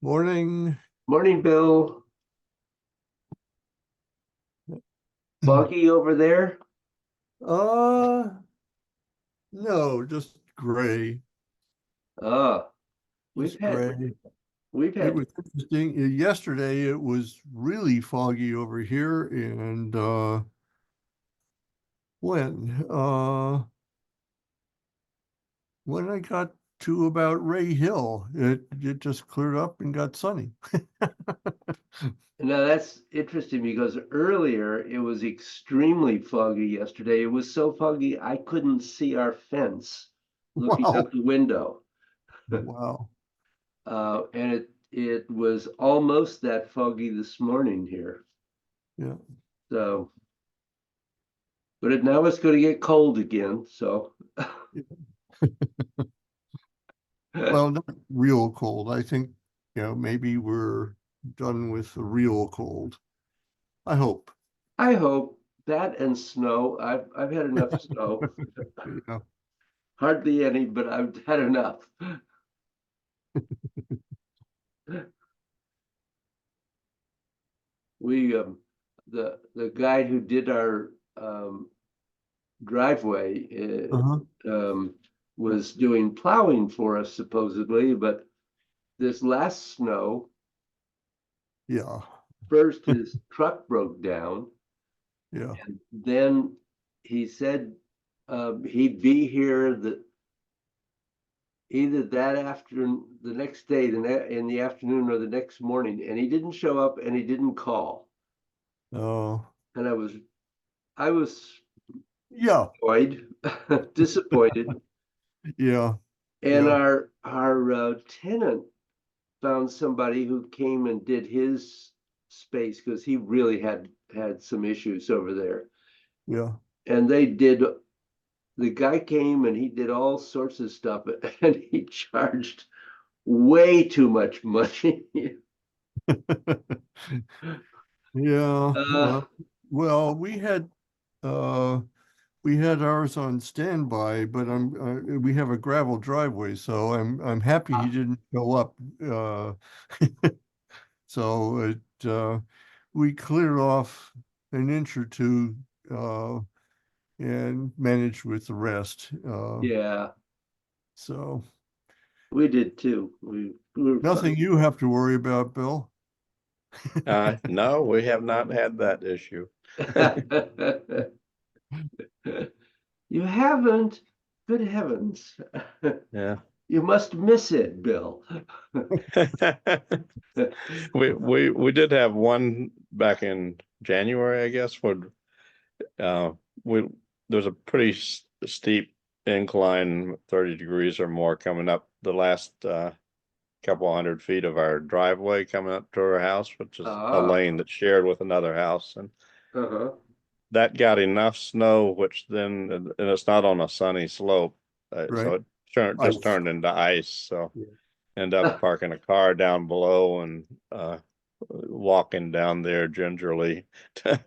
Morning. Morning, Bill. Foggy over there? Uh, no, just gray. Uh, we've Just had gray. we've It had was interesting. Yesterday it was really foggy over here, and when uh when I got to about Ray Hill, it just cleared up and got sunny. Now that's interesting because earlier it was extremely foggy yesterday. It was so foggy I couldn't see our fence looking out Wow. the window. Wow. And it was almost that foggy this morning here. Yeah. So, but now it's going to get cold again. So, Well, not real cold. I think, maybe we're done with the real cold. I hope. I hope that and snow. I've had enough snow. Yeah. Hardly any, but I've had enough. We the guy who did our driveway Uh-huh. was doing plowing for us supposedly, but this last snow, Yeah. first his truck broke down, Yeah. and then he said he'd be here either that afternoon, the next day, in the afternoon or the next morning, and he didn't show up and he didn't call, Oh, and I was yeah. annoyed, disappointed. Yeah. And Yeah. our tenant found somebody who came and did his space because he really had some issues over there. Yeah. And the guy came and he did all sorts of stuff and he charged way too much money. Yeah. Uh, Well, uh we had ours on standby, but we have a gravel driveway, so I'm happy he didn't show up. Uh so we cleared off an inch or two and managed with the rest. yeah, So we did too. We were nothing fine. you have to worry about, Bill. No, we have not had that issue. You haven't? Good heavens. Yeah. You must miss it, Bill. We did have one back in January, I guess, where we there's a pretty steep incline, 30 degrees or more coming up the last couple hundred feet of our driveway coming up to our house, which is a Ah, lane that's shared with another house. And uh-huh. that got enough snow, which then, and it's not on a sunny slope, so Right. it just Ice. turned into ice. So Yeah. end up parking a car down below and walking down there gingerly to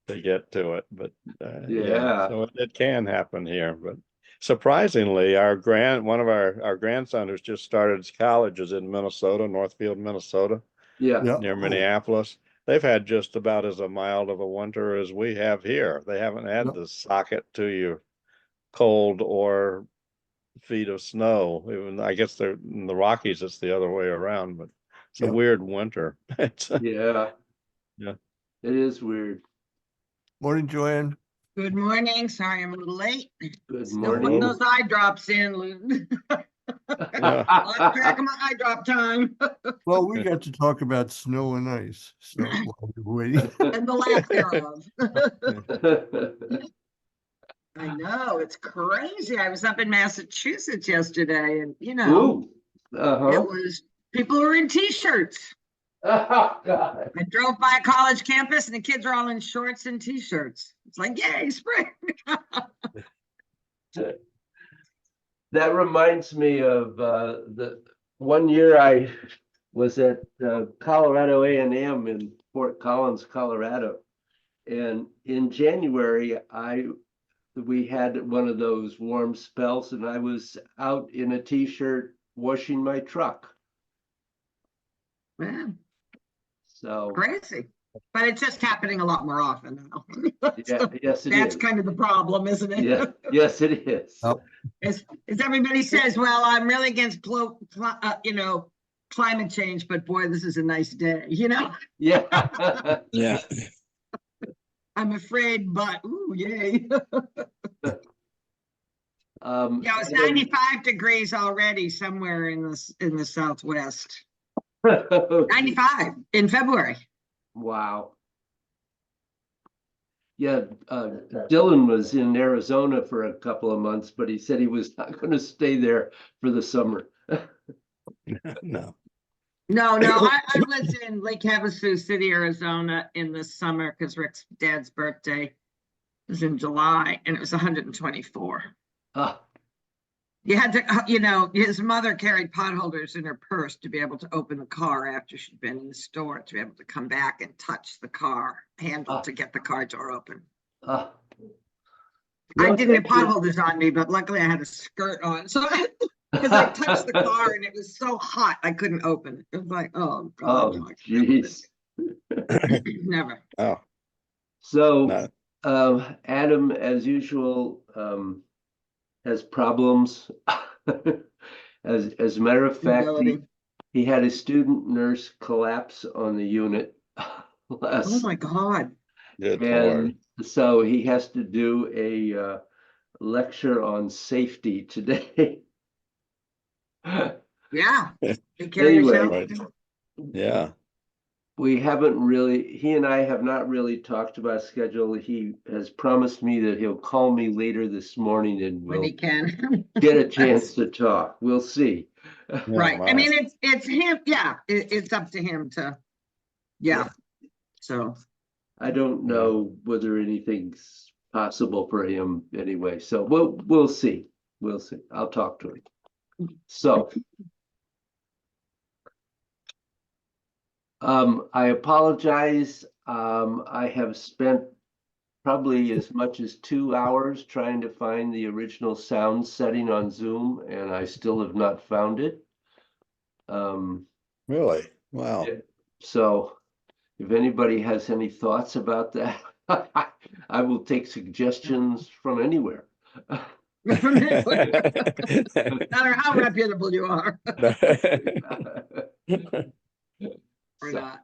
get to it. But yeah, Yeah. so it can happen here. But surprisingly, one of our grandson who's just started college is in Minnesota, Northfield, Minnesota, Yeah. Yeah. near Oh, Minneapolis. They've had just about as a mild of a winter as we have here. They haven't yeah. had the socket to you cold or feet of snow. Even I guess they're in the Rockies, it's the other way around, but it's a Yeah. weird winter. It's Yeah. yeah. It is weird. Morning, Joanne. Good morning. Sorry I'm a little late. Good Still putting morning. those eye drops in. Yeah. Lost track of my eye drop time Well, we got to talk about snow and ice. So while we were waiting. and the lack thereof. I know, it's crazy. I was up in Massachusetts yesterday and Ooh. it Uh-huh. was people were in t-shirts. Oh, God. I drove by a college campus and the kids are all in shorts and t-shirts. It's like, yay, spring. That reminds me of the one year I was at Colorado A&M in Fort Collins, Colorado. And in January, we had one of those warm spells and I was out in a t-shirt washing my truck. Man, So, crazy. But it's just happening a lot more often now. yeah, yes, it That's is. kind of the problem, isn't it? Yeah, yes, it is. Oh. As everybody says, well, I'm really against climate change, but boy, this is a nice day, Yeah. Yeah. I'm afraid, but ooh, yay. Yeah, it's 95 degrees already somewhere in the Southwest. 95 in February. Wow. Yeah, Dylan was in Arizona for a couple of months, but he said he was not going to stay there for the summer. No. No, I was in Lake Havasu City, Arizona in the summer because Rick's dad's birthday was in July and it was 124. Ah, You had to, his mother carried pot holders in her purse to be able to open the car after she'd been in the store to be able to come back and touch the car handle to get the car door open. ah. I No, didn't have thank pot you. holders on me, but luckily I had a skirt on. So because I touched the car and it was so hot, I couldn't open it. It was like, oh God, Oh, no, I can't open jeez. it. Never. Oh, So, no. Adam, as usual, has problems. As a matter of fact, Ability. he had a student nurse collapse on the unit Oh last, my God. Good and Lord. so he has to do a lecture on safety today. Yeah. Take care of yourself. Right. Yeah. We haven't really, he and I have not really talked about schedule. He has promised me that he'll call me later this morning and When we'll he can. get a chance to talk. We'll see. Right. I wow. mean, it's him. Yeah. It's up to him to, yeah. So, I don't know whether anything's possible for him anyway, so we'll see. We'll see. I'll talk to him. So. I apologize. I have spent probably as much as 2 hours trying to find the original sound setting on Zoom, and I still have not found it. Really? Wow. Yeah. So if anybody has any thoughts about that, I will take suggestions from anywhere. no matter how reputable you are or So, not.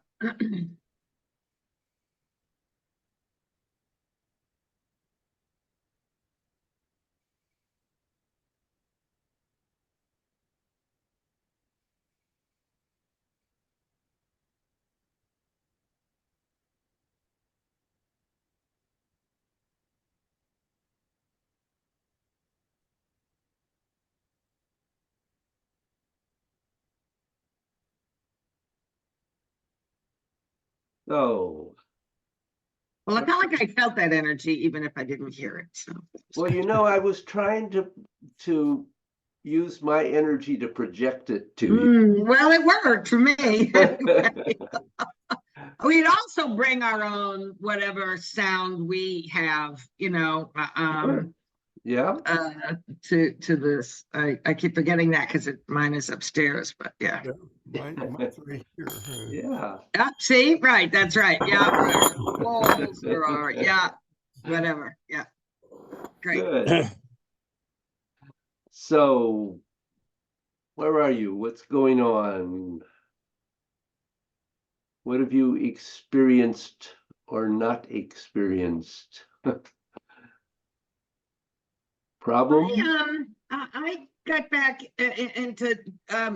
so, Well, I felt like I felt that energy, even if I didn't hear it. So, well, I was trying to use my energy to project it to you. well, it worked for me. We'd also bring our own whatever sound we have, Yeah, to this. I keep forgetting that because mine is upstairs, but yeah. Mine's right here. yeah. Yeah, see, right, that's right. Yeah, walls or yeah, whatever. Yeah. Great. Good. So, where are you? What's going on? What have you experienced or not experienced? Problem? I got back into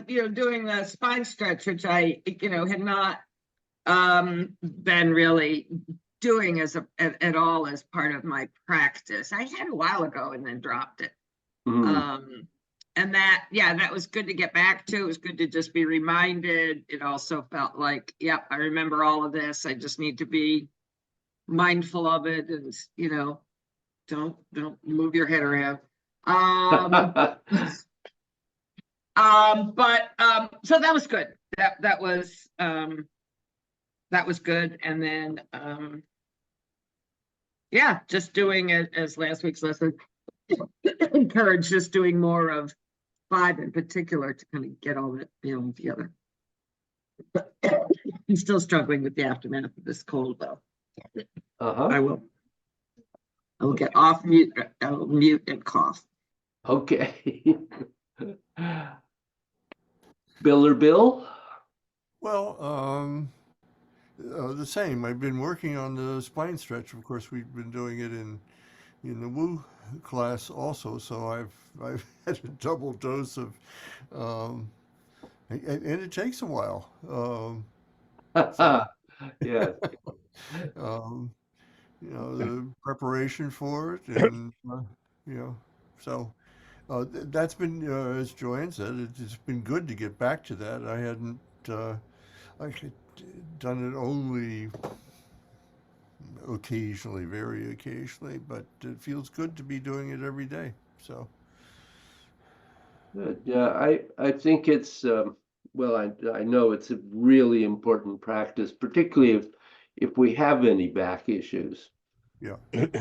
doing the spine stretch, which I had not been really doing at all as part of my practice. I had a while ago and then dropped it. Mhm. And that, yeah, that was good to get back to. It was good to just be reminded. It also felt like, yep, I remember all of this. I just need to be mindful of it and, don't move your head around. So that was good. That was good. And then, yeah, just doing it as last week's lesson encouraged, just doing more of 5 in particular to kind of get all that feeling together. I'm still struggling with the aftermath of this cold though. I will get off mute. I'll mute and cough. Okay. Bill or Bill? Well, the same. I've been working on the spine stretch. Of course, we've been doing it in the Woo class also. So I've had a double dose of, and it takes a while. Yeah. The preparation for it, and so that's been, as Joanne said, it's been good to get back to that. I hadn't I had done it only occasionally, very occasionally, but it feels good to be doing it every day. So Good. Yeah, I think it's well, I know it's a really important practice, particularly if we have any back issues. yeah,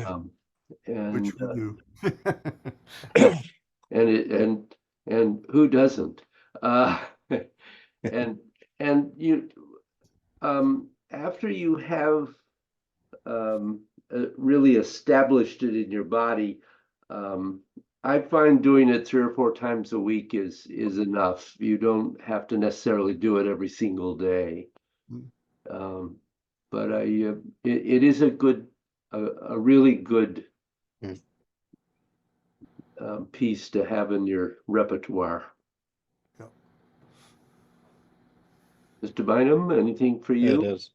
Um, which and we do. and who doesn't? And you after you have really established it in your body, I find doing it 3 or 4 times a week is enough. You don't have to necessarily do it every single day. Mm. But it is a really good piece to have in your repertoire. Yeah. Mr. Bynum, anything for you? It is.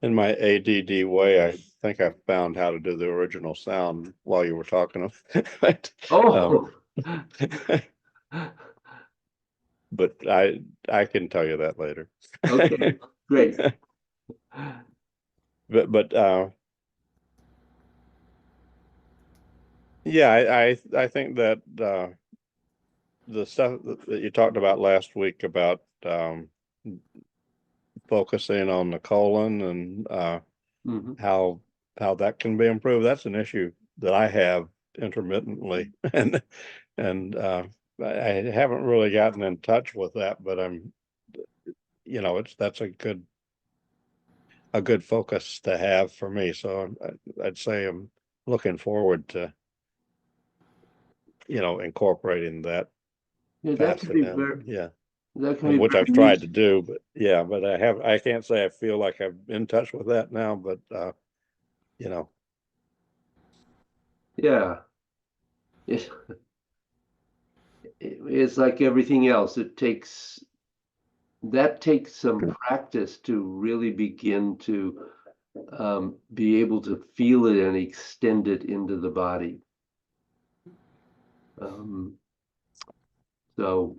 In my ADD way, I think I found how to do the original sound while you were talking. Oh, But I can tell you that later. okay, great. But yeah, I think that the stuff that you talked about last week about focusing on the colon and Mhm. how that can be improved, that's an issue that I have intermittently, and I haven't really gotten in touch with that, but I'm, that's a good focus to have for me. So I'd say I'm looking forward to, incorporating that Yeah, that can facet be in. Yeah. that can be Which very I've tried useful. to do, but yeah, but I can't say I feel like I'm in touch with that now, but Yeah. It's like everything else. That takes some practice to really begin to be able to feel it and extend it into the body. So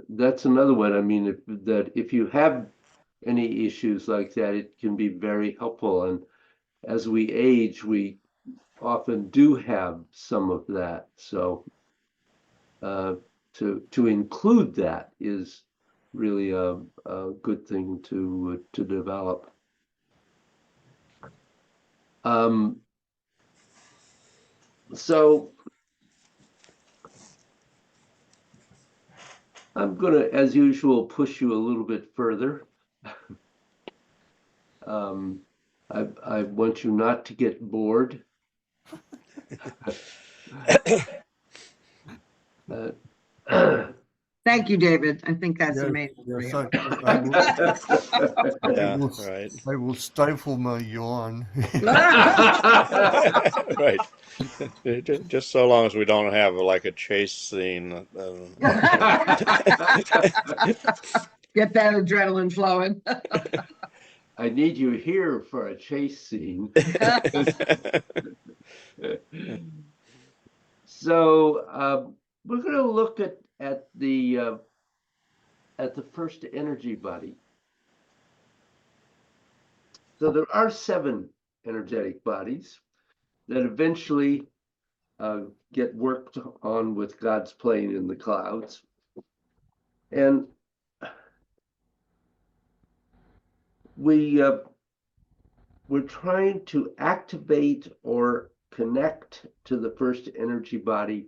that's another one. I mean, if you have any issues like that, it can be very helpful. And as we age, we often do have some of that. So to include that is really a good thing to develop. So I'm gonna, as usual, push you a little bit further. I want you not to get bored. Thank you, David. I think that's Yes, amazing. For yes, you. yeah, right. I will stifle my yawn. Right. Just so long as we don't have like a chase scene. Get that adrenaline flowing. I need you here for a chase scene. So we're going to look at the first energy body. So there are 7 energetic bodies that eventually get worked on with God's plane in the clouds. And we're trying to activate or connect to the first energy body,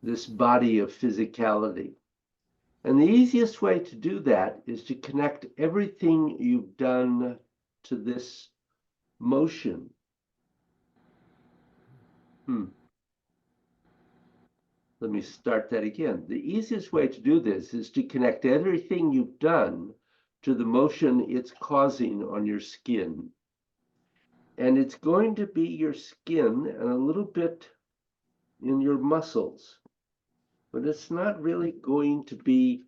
this body of physicality. And the easiest way to do that is to connect everything you've done to this motion. Let me start that again. The easiest way to do this is to connect everything you've done to the motion it's causing on your skin. And it's going to be your skin and a little bit in your muscles, but it's not really going to be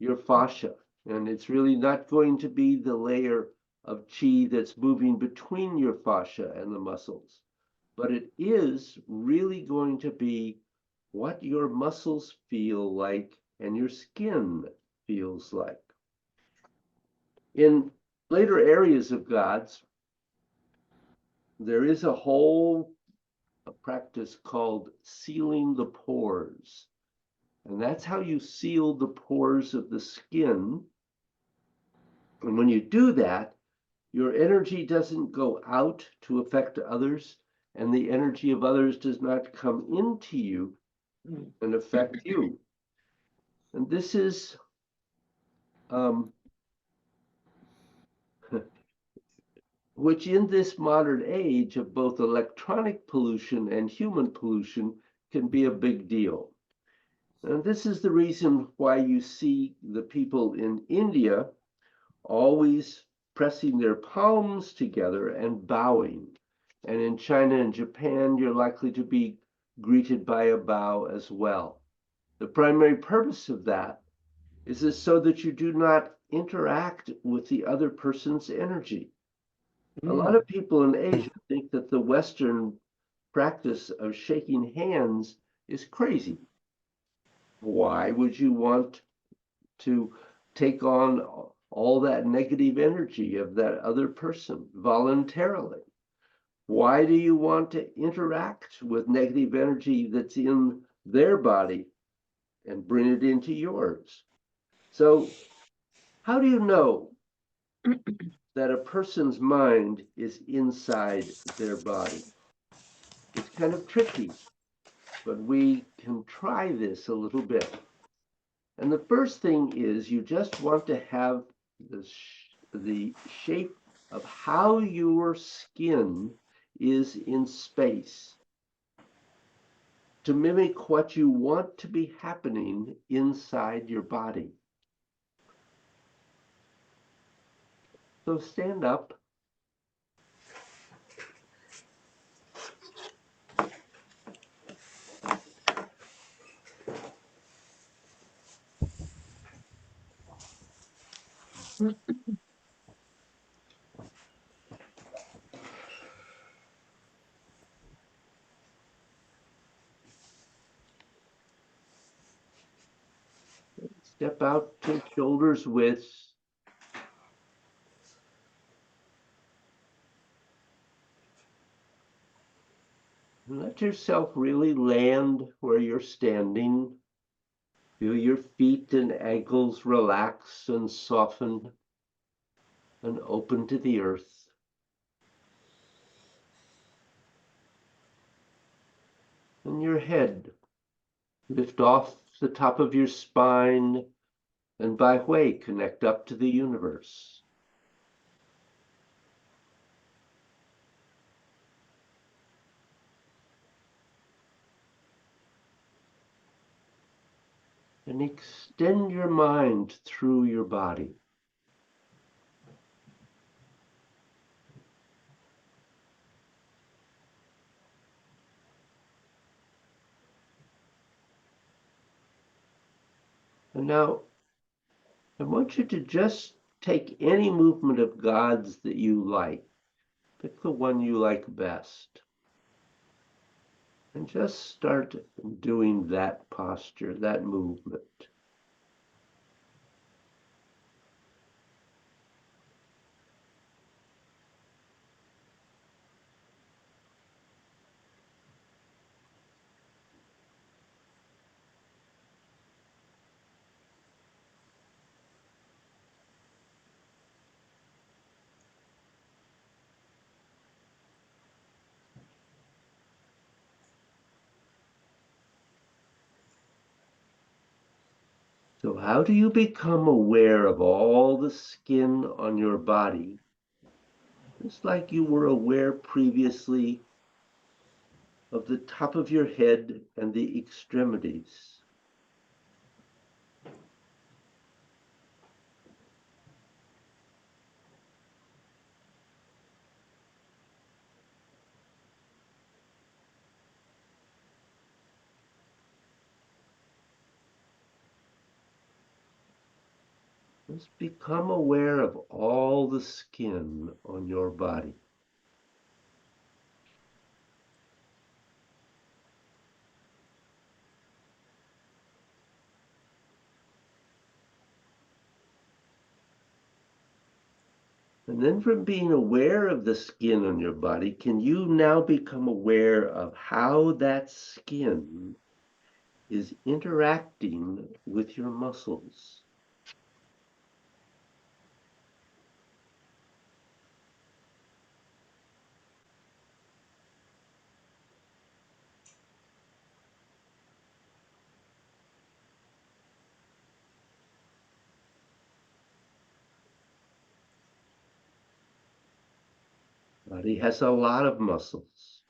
your fascia. And it's really not going to be the layer of chi that's moving between your fascia and the muscles. But it is really going to be what your muscles feel like and your skin feels like. In later areas of God's, there is a whole practice called sealing the pores. And that's how you seal the pores of the skin. And when you do that, your energy doesn't go out to affect others, and the energy of others does not come into you and affect you. And this is which in this modern age of both electronic pollution and human pollution can be a big deal. And this is the reason why you see the people in India always pressing their palms together and bowing. And in China and Japan, you're likely to be greeted by a bow as well. The primary purpose of that is so that you do not interact with the other person's energy. A lot of people in Asia think that the Western practice of shaking hands is crazy. Why would you want to take on all that negative energy of that other person voluntarily? Why do you want to interact with negative energy that's in their body and bring it into yours? So how do you know that a person's mind is inside their body? It's kind of tricky, but we can try this a little bit. And the first thing is you just want to have the shape of how your skin is in space to mimic what you want to be happening inside your body. So stand up. Step out to shoulders width. Let yourself really land where you're standing. Feel your feet and ankles relax and soften and open to the earth. And your head, lift off the top of your spine and by way connect up to the universe. And extend your mind through your body. And now, I want you to just take any movement of God's that you like. Pick the one you like best. And just start doing that posture, that movement. So how do you become aware of all the skin on your body? Just like you were aware previously of the top of your head and the extremities. Just become aware of all the skin on your body. And then from being aware of the skin on your body, can you now become aware of how that skin is interacting with your muscles? Body has a lot of muscles,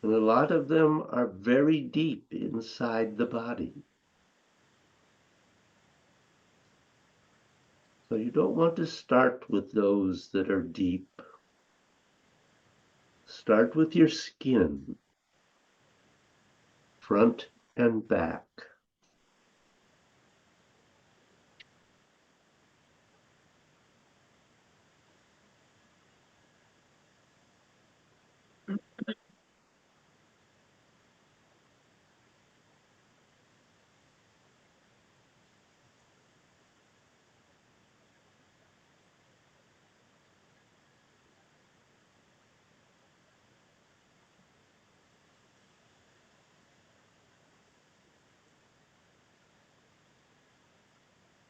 and a lot of them are very deep inside the body. So you don't want to start with those that are deep. Start with your skin, front and back.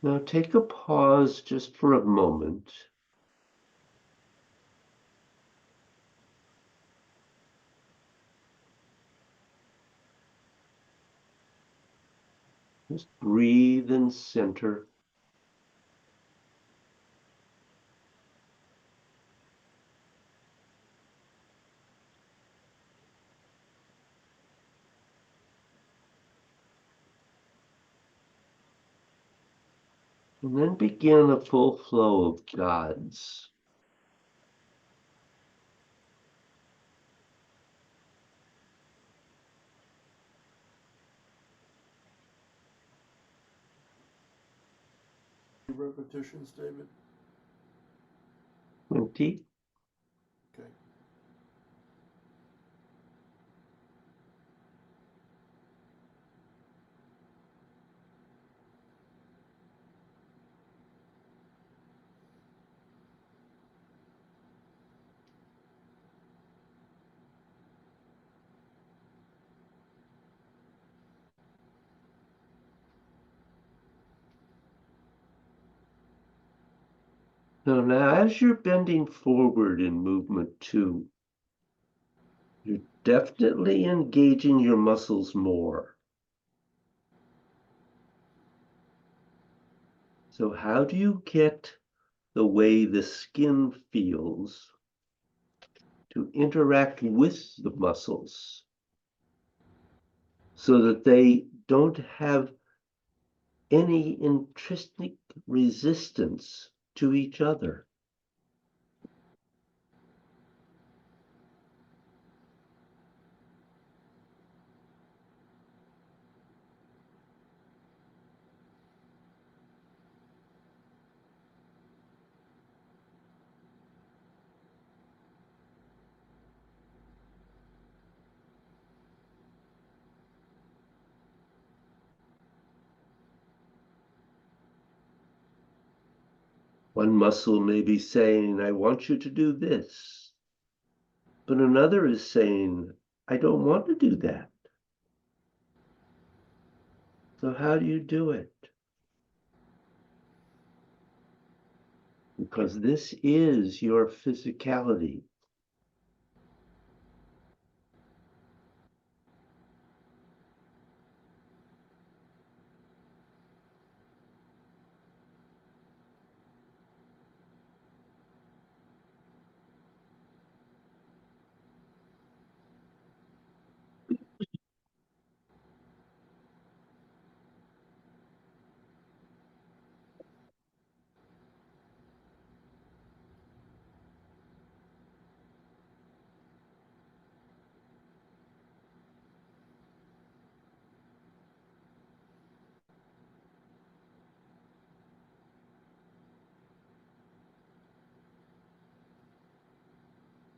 Now take a pause just for a moment. Just breathe and center. And then begin a full flow of gods. Repetitions, David? 20. Okay. So now as you're bending forward in movement 2, you're definitely engaging your muscles more. So how do you get the way the skin feels to interact with the muscles so that they don't have any intrinsic resistance to each other? One muscle may be saying, I want you to do this. But another is saying, I don't want to do that. So how do you do it? Because this is your physicality.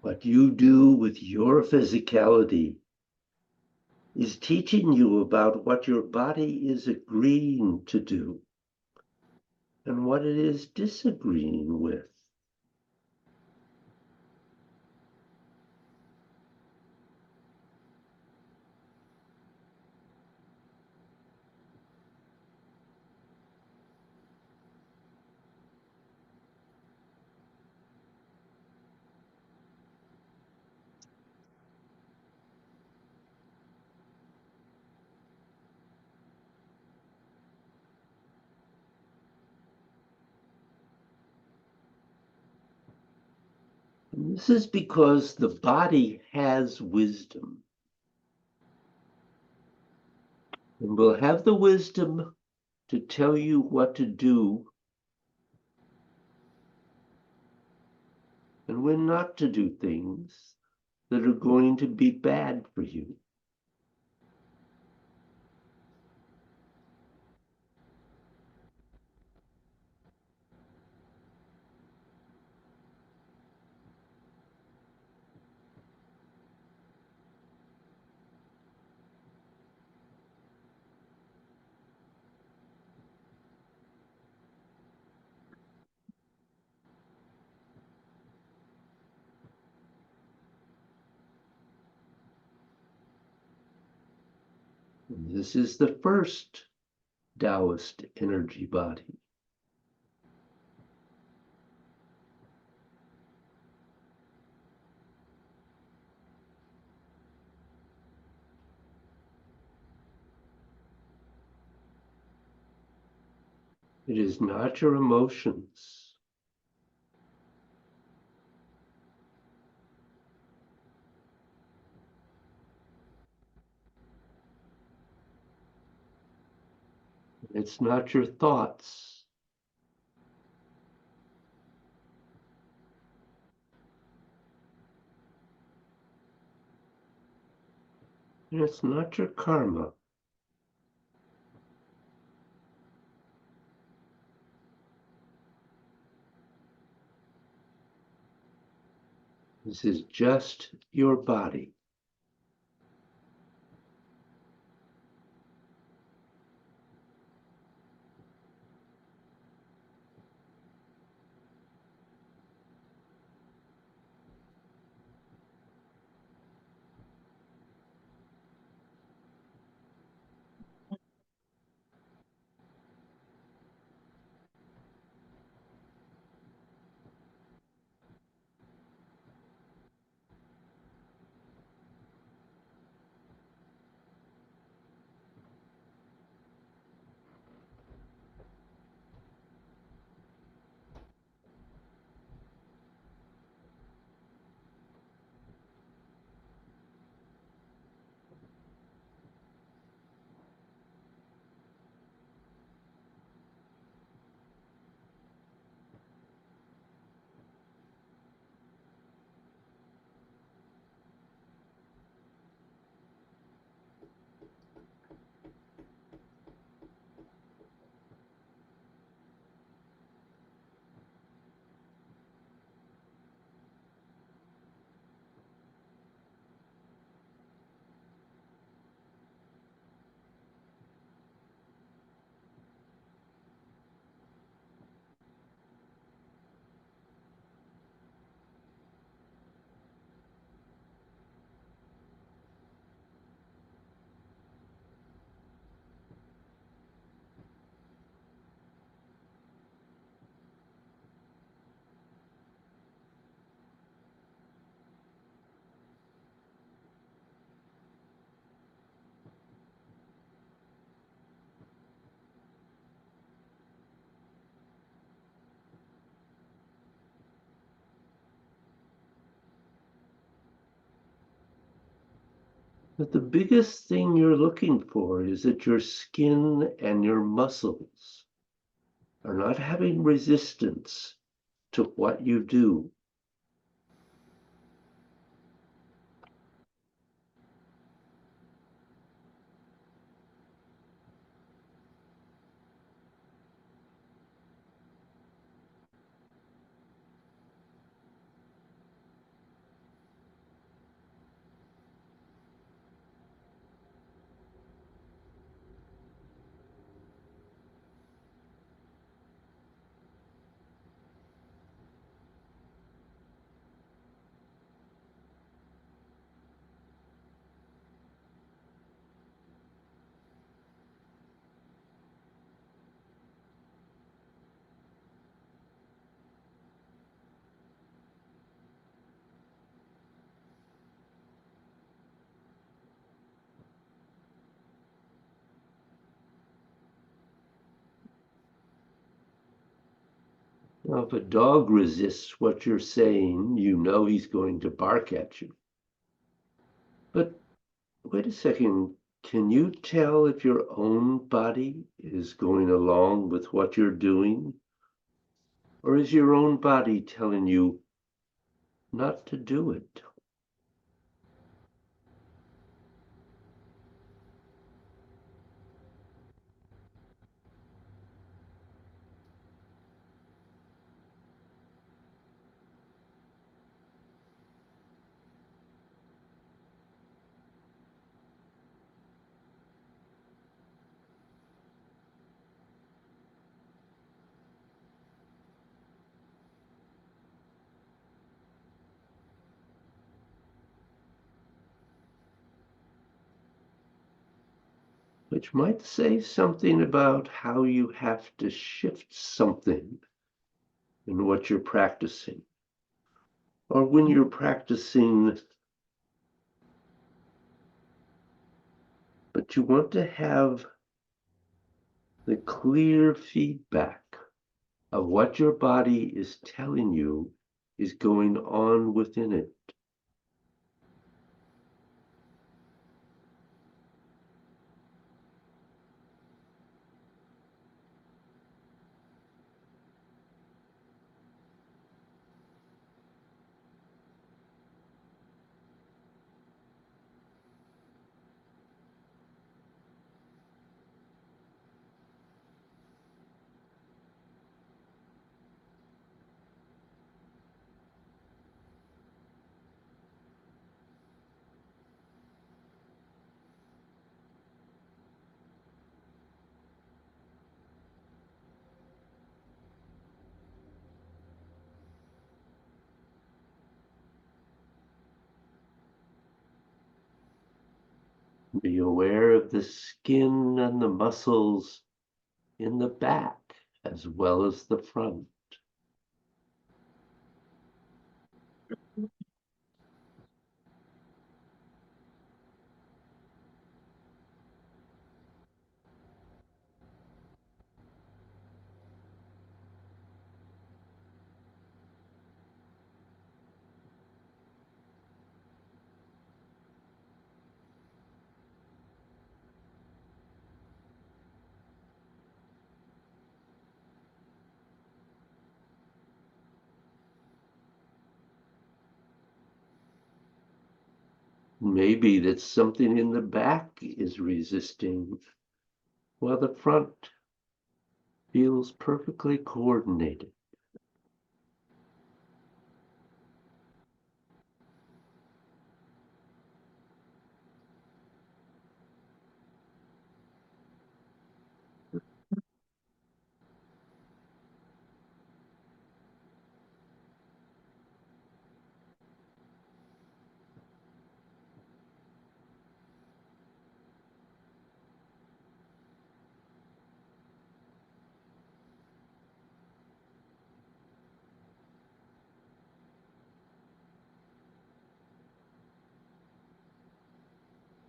What you do with your physicality is teaching you about what your body is agreeing to do and what it is disagreeing with. And this is because the body has wisdom and will have the wisdom to tell you what to do and when not to do things that are going to be bad for you. And this is the first Taoist energy body. It is not your emotions. It's not your thoughts. And it's not your karma. This is just your body. But the biggest thing you're looking for is that your skin and your muscles are not having resistance to what you do. Now, if a dog resists what you're saying, you know he's going to bark at you. But wait a second, can you tell if your own body is going along with what you're doing? Or is your own body telling you not to do it? Which might say something about how you have to shift something in what you're practicing. Or when you're practicing, but you want to have the clear feedback of what your body is telling you is going on within it. Be aware of the skin and the muscles in the back as well as the front. Maybe that something in the back is resisting while the front feels perfectly coordinated.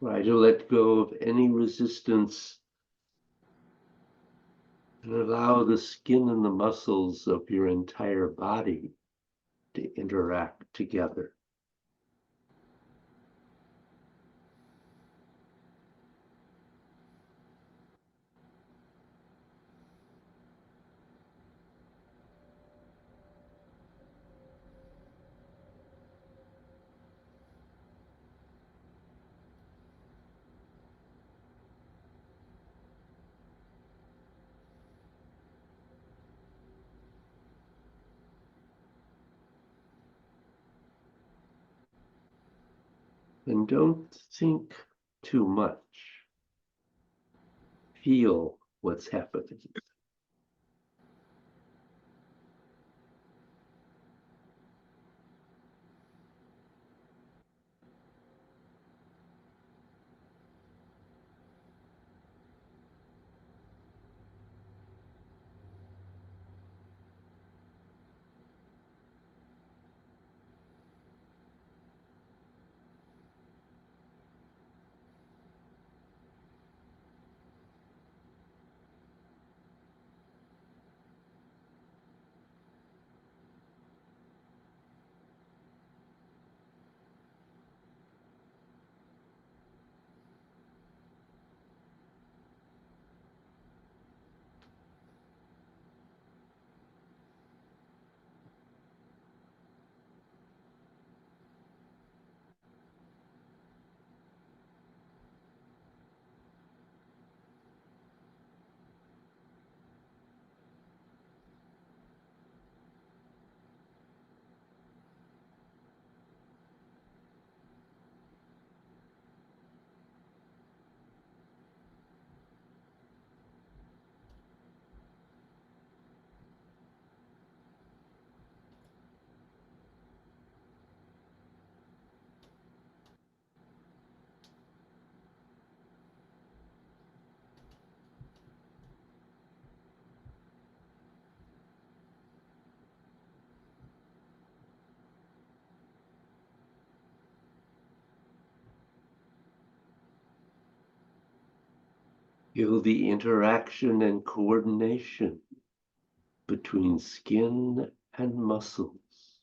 Try to let go of any resistance and allow the skin and the muscles of your entire body to interact together. And don't think too much. Feel what's happening. Feel the interaction and coordination between skin and muscles.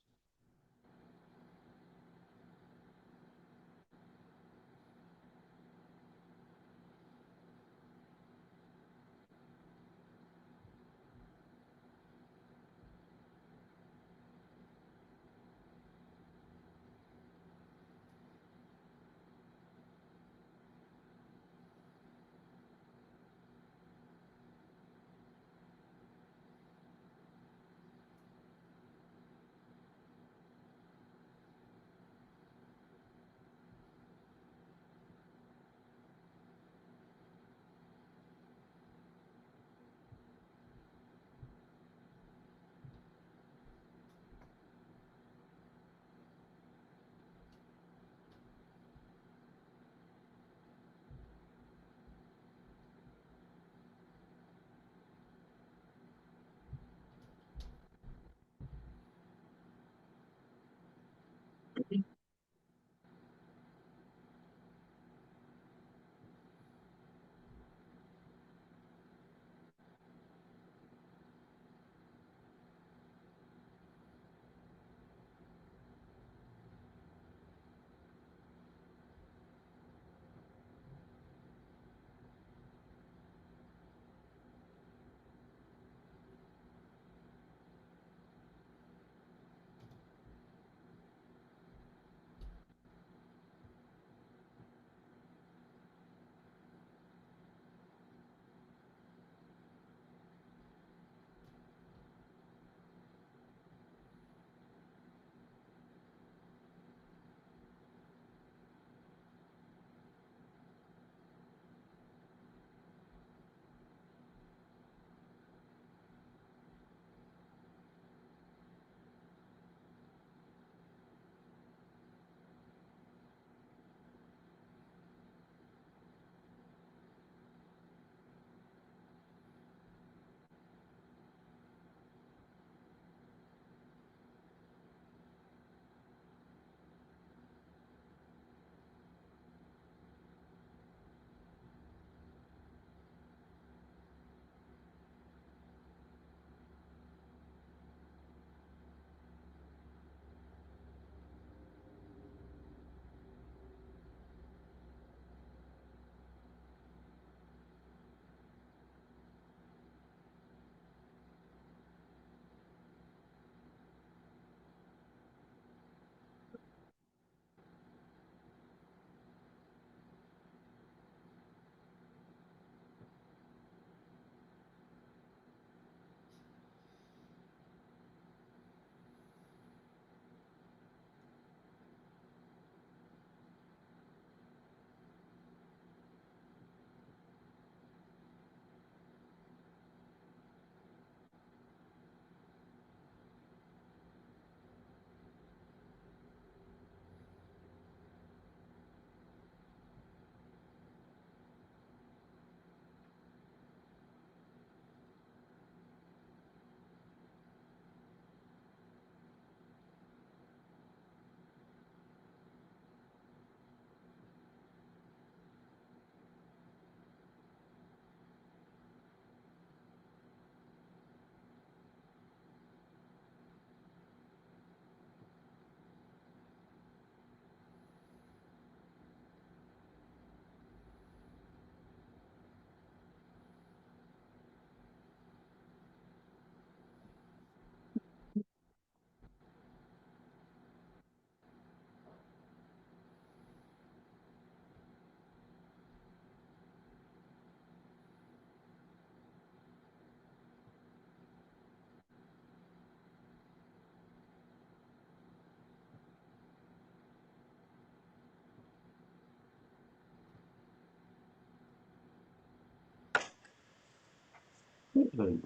Good.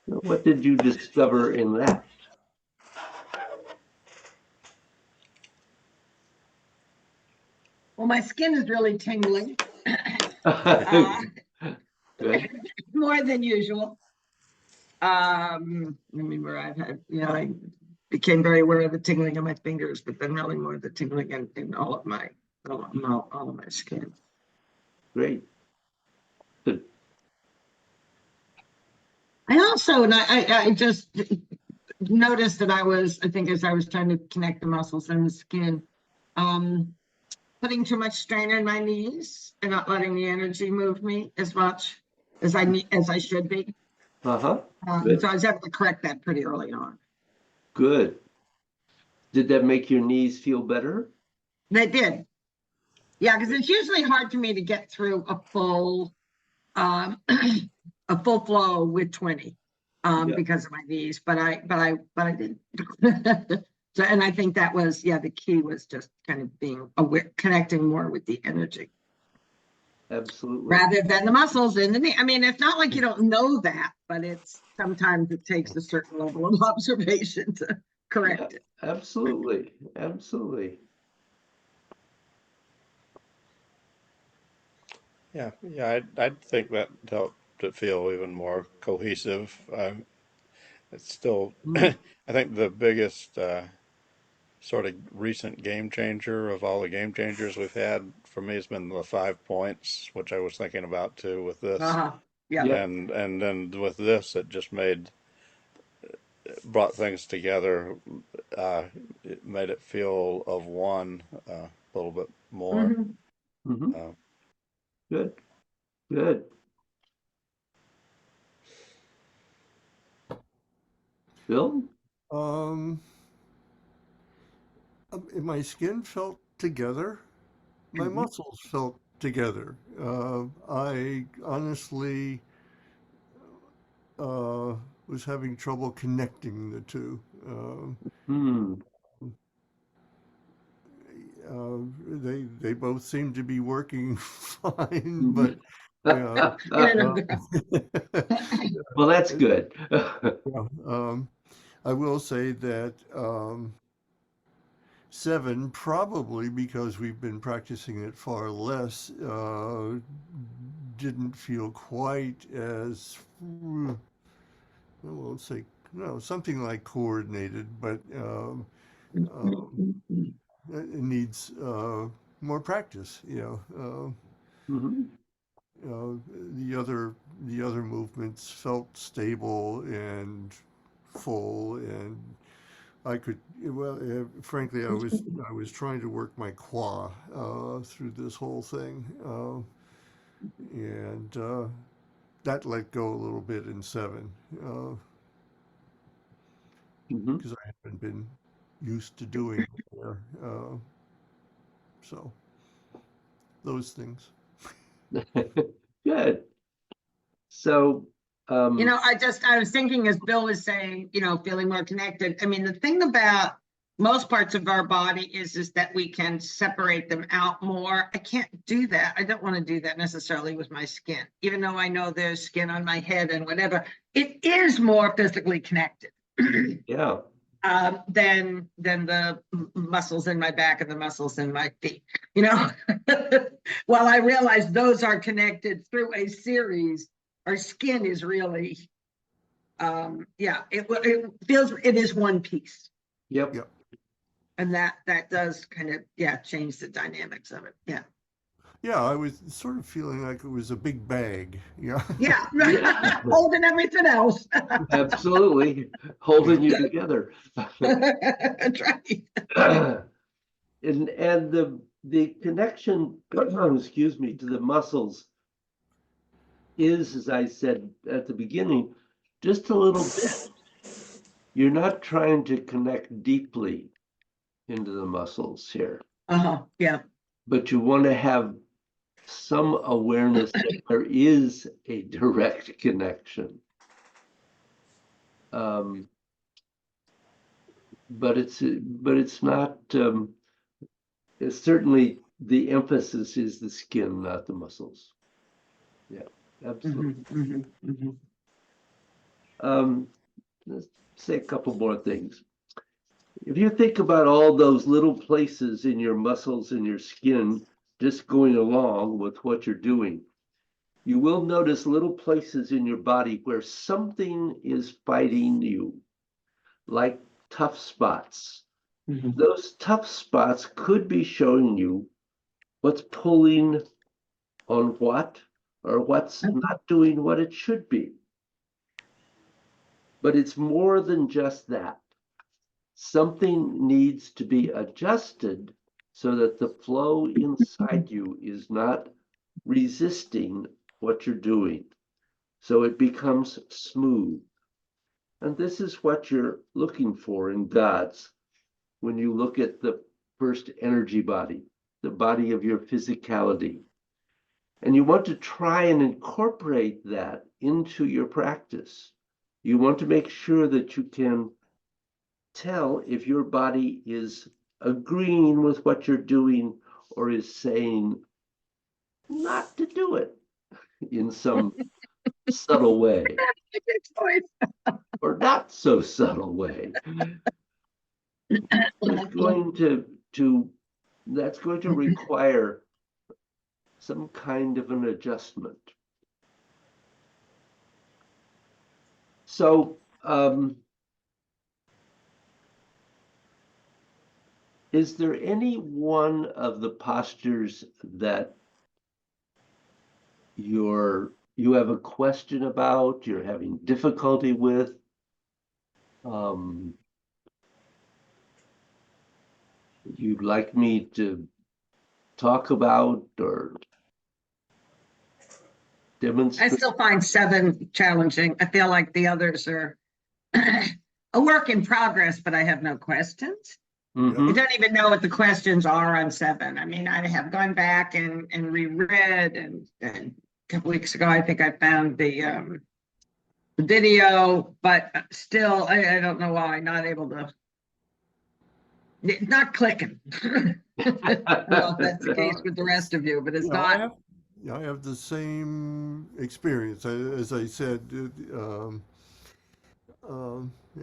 What did you discover in that? Well, my skin is really tingling, uh, Good. more than usual. I mean, where I've had, I became very aware of the tingling of my fingers, but then really more of the tingling in all of my skin. Great. Good. I also, and I just noticed that I think as I was trying to connect the muscles and the skin, putting too much strain in my knees and not letting the energy move me as much as I should be. Uh-huh. Good. So I was able to correct that pretty early on. Good. Did that make your knees feel better? They did. Yeah, because it's usually hard for me to get through a full a full flow with 20 Yeah. because of my knees, but I did. So, and I think that was, the key was just kind of being aware, connecting more with the energy Absolutely. rather than the muscles in the knee. I mean, it's not like you don't know that, but sometimes it takes a certain level of observation to correct it. Absolutely. Absolutely. Yeah, I'd think that helped it feel even more cohesive. It's still, Mm. I think the biggest sort of recent game changer of all the game changers we've had for me has been the 5 points, which I was thinking about too with this. Yeah. Yeah. And then with this, it just brought things together. It made it feel of one a little bit more. Mhm. Mhm. Uh, Good. Good. Bill? Um, my skin felt together. My Mhm. muscles felt together. I honestly was having trouble connecting the two. Hmm. They both seem to be working fine, but Mhm. yeah. Well, that's good. Yeah, I will say that 7, probably because we've been practicing it far less, didn't feel quite as, I won't say, no, something like coordinated, but it needs more practice, Mhm. uh, the other the other movements felt stable and full, and I could, well, frankly, I was trying to work my quad through this whole thing, and that let go a little bit in 7 Mhm. because I haven't been used to doing it there. So those things. Good. So, I was thinking as Bill was saying, feeling more connected. I mean, the thing about most parts of our body is that we can separate them out more. I can't do that. I don't want to do that necessarily with my skin, even though I know there's skin on my head and whatever. It is more physically connected. yeah. Than the muscles in my back and the muscles in my feet. While I realize those are connected through a series, our skin is really, it feels, it is one piece. Yep. Yep. And that does kind of, change the dynamics of it. Yeah. Yeah, I was sort of feeling like it was a big bag. Yeah. Yeah. Yeah. Holding everything else. Absolutely. Holding you together. That's right. And the connection, excuse me, to the muscles is, as I said at the beginning, just a little bit. You're not trying to connect deeply into the muscles here, Yeah. but you want to have some awareness that there is a direct connection. But it's not, it's certainly the emphasis is the skin, not the muscles. Yeah, absolutely. Mhm, mhm, mhm. Let's say a couple more things. If you think about all those little places in your muscles and your skin just going along with what you're doing, you will notice little places in your body where something is fighting you, like tough spots. Mhm. Those tough spots could be showing you what's pulling on what, or what's not doing what it should be. But it's more than just that. Something needs to be adjusted so that the flow inside you is not resisting what you're doing. So it becomes smooth. And this is what you're looking for in God's when you look at the first energy body, the body of your physicality. And you want to try and incorporate that into your practice. You want to make sure that you can tell if your body is agreeing with what you're doing or is saying not to do it in some subtle way Good choice. or not so subtle way. That's going to require some kind of an adjustment. So is there any one of the postures that you have a question about, you're having difficulty with? You'd like me to talk about or I demonstrate? still find 7 challenging. I feel like the others are a work in progress, but I have no questions. I Mhm. don't even know what the questions are on 7. I mean, I have gone back and reread, and a couple weeks ago, I think I found the video, but still, I don't know why I'm not able to. Not clicking. I don't know if that's the case with the rest of you, but it's Yeah, I not. have, yeah, I have the same experience. As I said, and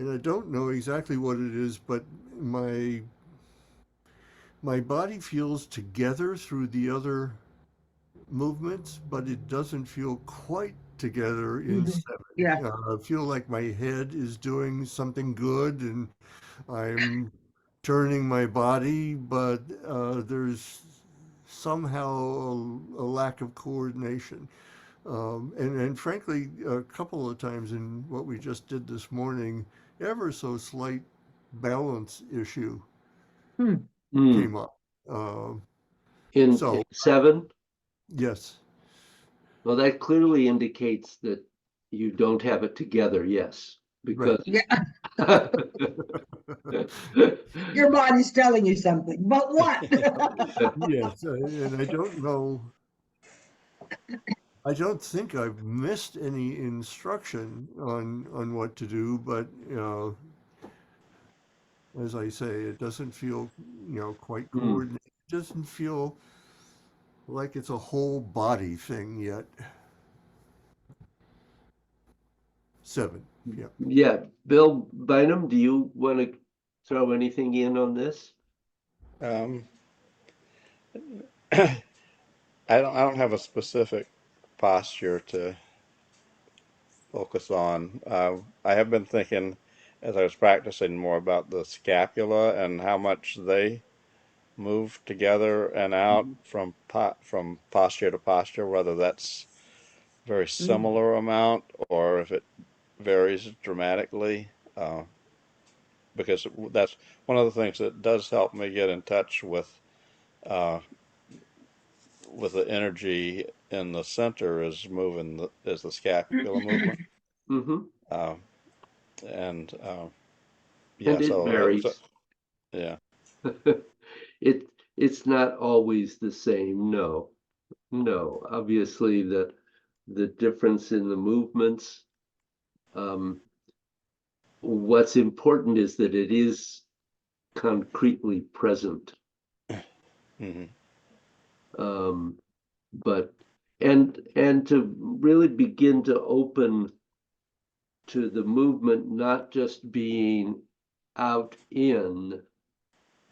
I don't know exactly what it is, but my my body feels together through the other movements, but it doesn't feel quite together in Mhm. 7. Yeah. I feel like my head is doing something good and I'm turning my body, but there's somehow a lack of coordination. And frankly, a couple of times in what we just did this morning, ever so slight balance issue Hmm. Hmm. came up. Um, In so 7, yes, well, that clearly indicates that you don't have it together, yes, right. because Yeah. Your body's telling you something, but what? Yes, and I don't know. I don't think I've missed any instruction on what to do, but as I say, it doesn't feel quite Hmm. coordinated. It doesn't feel like it's a whole body thing yet. 7, yeah. Yeah, Bill Bynum, do you want to throw anything in on this? Um, I don't have a specific posture to focus on. I have been thinking as I was practicing more about the scapula and how much they move together and out from posture to posture, whether that's very similar amount or if it varies dramatically. Because that's one of the things that does help me get in touch uh, with the energy in the center is is the scapular movement. Mm-hmm. Uh, and And yeah, it so varies. yeah. It it's not always the same. No, no. Obviously, the difference in the movements. What's important is that it is concretely present. Hmm. But, and to really begin to open to the movement, not just being out in,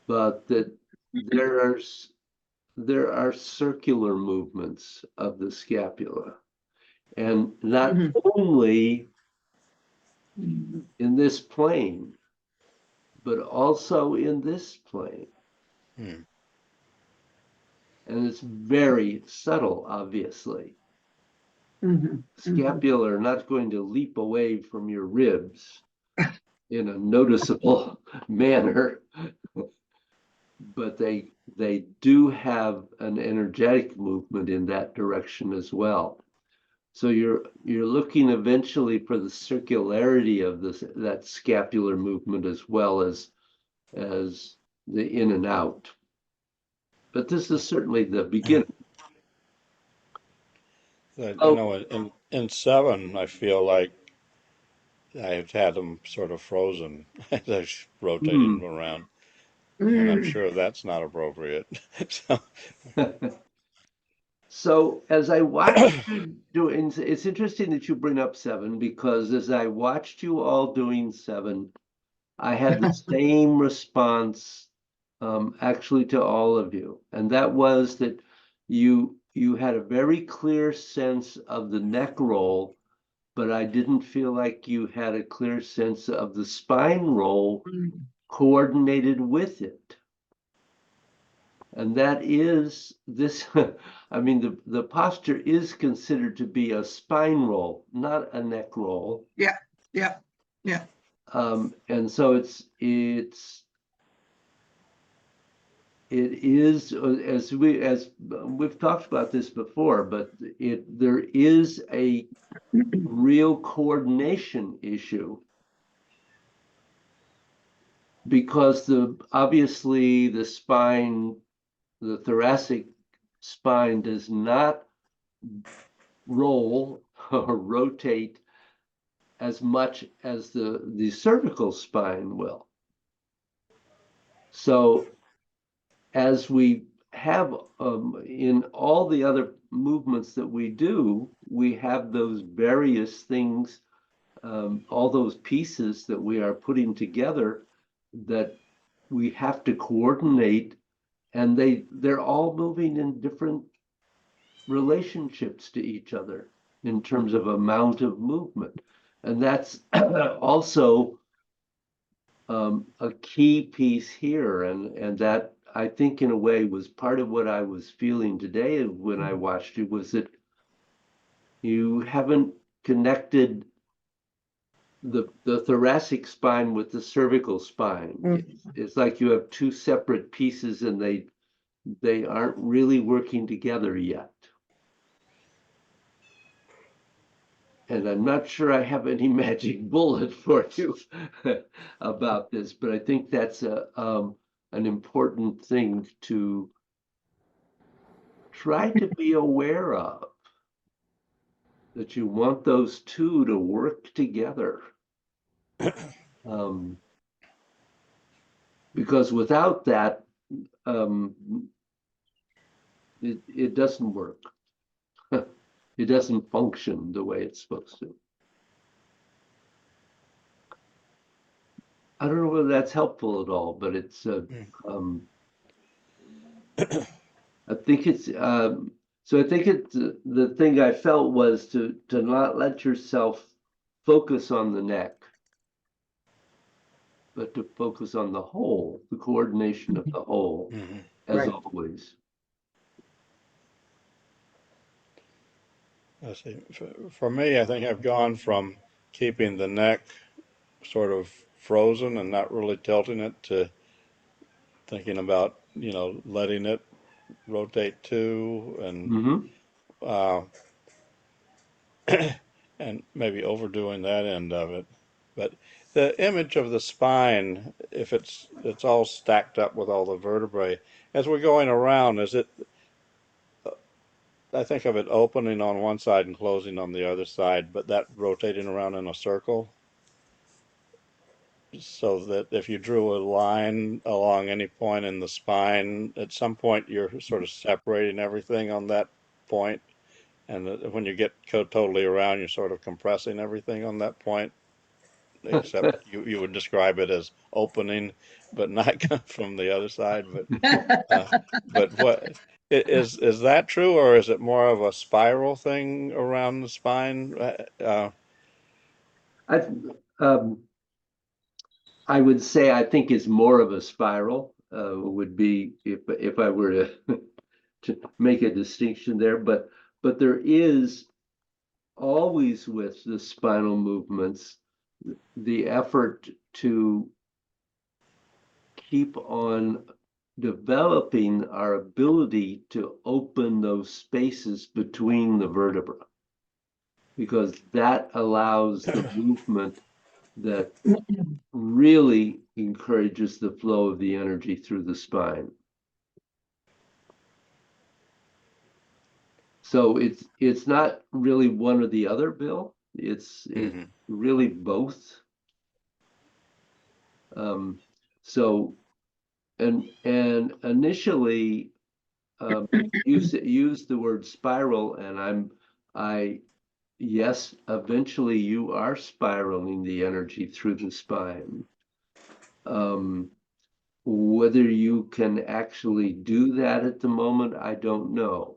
but that there are circular movements of the scapula. And not Mhm. only in this plane, but also in this plane. Hmm. And it's very subtle, obviously. Mhm. Scapula are not going to leap away from your ribs in a noticeable manner, but they do have an energetic movement in that direction as well. So you're looking eventually for the circularity of that scapular movement as well as the in and out. But this is certainly the beginning. I Oh, know in seven, I feel like I've had them sort of frozen as I rotated hmm. them around, and I'm Mhm. sure that's not appropriate. So, So as I watched you doing, it's interesting that you bring up seven because as I watched you all doing seven, I had the same response actually to all of you, and that was that you had a very clear sense of the neck roll, but I didn't feel like you had a clear sense of the spine roll coordinated with it. And that is this, I mean, the posture is considered to be a spine roll, not a neck roll. Yeah, yeah, yeah. And so it is as we've talked about this before, but there is a real coordination issue because obviously the spine, the thoracic spine does not roll or rotate as much as the cervical spine will. So as we have in all the other movements that we do, we have those various things, all those pieces that we are putting together that we have to coordinate, and they're all moving in different relationships to each other in terms of amount of movement. And that's also a key piece here. And that I think in a way was part of what I was feeling today when I watched you was that you haven't connected the thoracic spine with the cervical spine. It's like you have two separate pieces and they aren't really working together yet. And I'm not sure I have any magic bullet for you about this, but I think that's an important thing to try to be aware of, that you want those two to work together. Um, because without that, um, it doesn't work. It doesn't function the way it's supposed to. I don't know whether that's helpful at all, but it's I think it's so I think it's the thing I felt was to not let yourself focus on the neck, but to focus on the whole, the coordination of the whole, mhm. as Right. always. I see. For me, I think I've gone from keeping the neck sort of frozen and not really tilting it to thinking about, letting it rotate too, and Hmm. uh, and maybe overdoing that end of it. But the image of the spine, if it's all stacked up with all the vertebrae, as we're going around, is it? I think of it opening on one side and closing on the other side, but that rotating around in a circle. so that if you drew a line along any point in the spine, at some point you're sort of separating everything on that point, and when you get totally around, you're sort of compressing everything on that point. Except you would describe it as opening, but not from the other side. But what is that true, or is it more of a spiral thing around the spine? I, um, I would say I think it's more of a spiral, would be if I were to to make a distinction there, but there is always with the spinal movements the effort to keep on developing our ability to open those spaces between the vertebrae, because that allows the movement that really encourages the flow of the energy through the spine. So it's not really one or the other, Bill. It's really both. So and initially use the word spiral, and yes, eventually you are spiraling the energy through the spine. Whether you can actually do that at the moment, I don't know.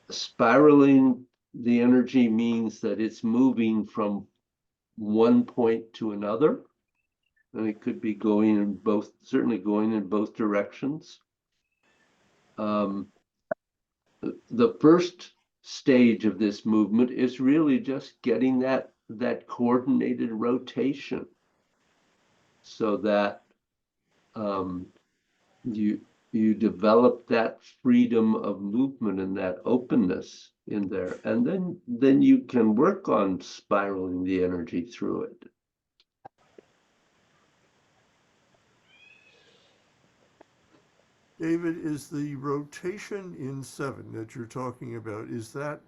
Spiraling the energy means that it's moving from one point to another, and it could be going in both, certainly going in both directions. The first stage of this movement is really just getting that coordinated rotation, so that you develop that freedom of movement and that openness in there, and then you can work on spiraling the energy through it. David, is the rotation in 7 that you're talking about, is that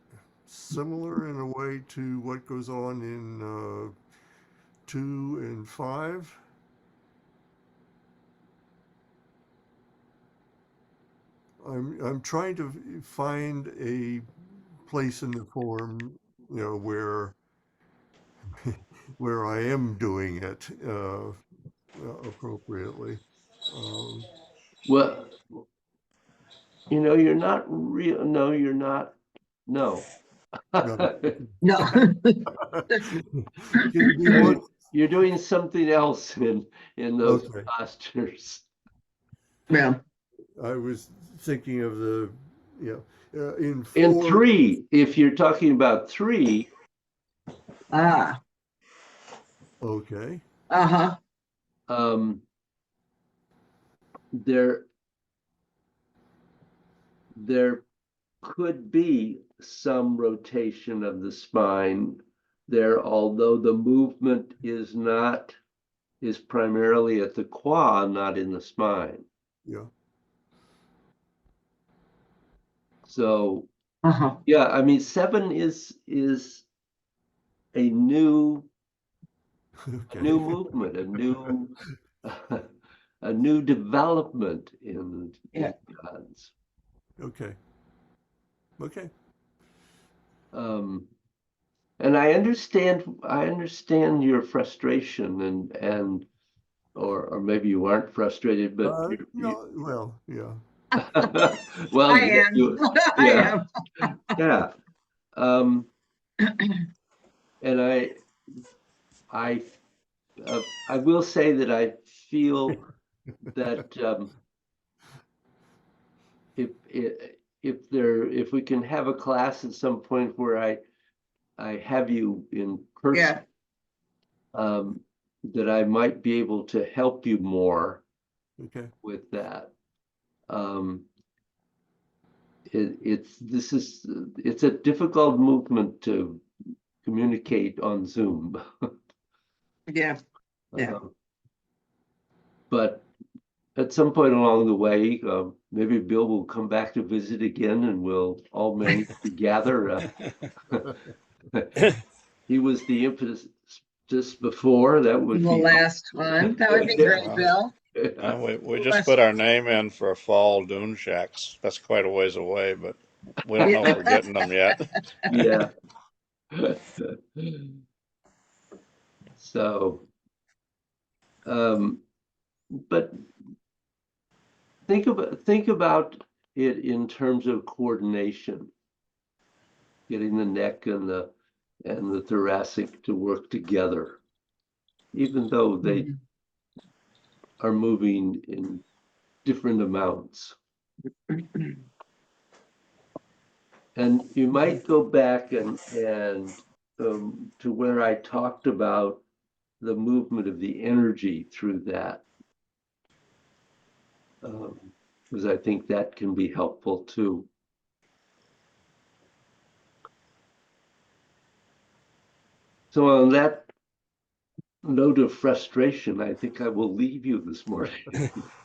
similar in a way to what goes on in 2 and 5? I'm trying to find a place in the form, where where I am doing it appropriately. Well, you're not real. No, you're not. No. No. No. Can you be more? You're doing something else in those Okay. postures. Yeah. I was thinking of the, in In 4. 3, if you're talking about 3, Ah. Okay. Uh-huh. There could be some rotation of the spine there, although the movement is primarily at the quad, not in the spine. Yeah. So Uh-huh. yeah, I mean, 7 is a new Okay. movement, a new development in gods. Okay. Okay. And I understand your frustration, and or maybe you aren't frustrated, but No, well, yeah. well, I am. yeah, I am. yeah. And I will say that I feel that if we can have a class at some point where I have you in person, that I might be able to help you more Okay. with that. It's a difficult movement to communicate on Zoom. Yeah. Yeah. But at some point along the way, maybe Bill will come back to visit again, and we'll all manage to gather. He was the impetus just before, that would The be. last one, that would be great, Bill. We just put our name in for fall dune shacks. That's quite a ways away, but we don't know if we're getting them yet. Yeah. So, but think about it in terms of coordination, getting the neck and the thoracic to work together, even though they are moving in different amounts. And you might go back and to where I talked about the movement of the energy through that, because I think that can be helpful too. So on that note of frustration, I think I will leave you this morning.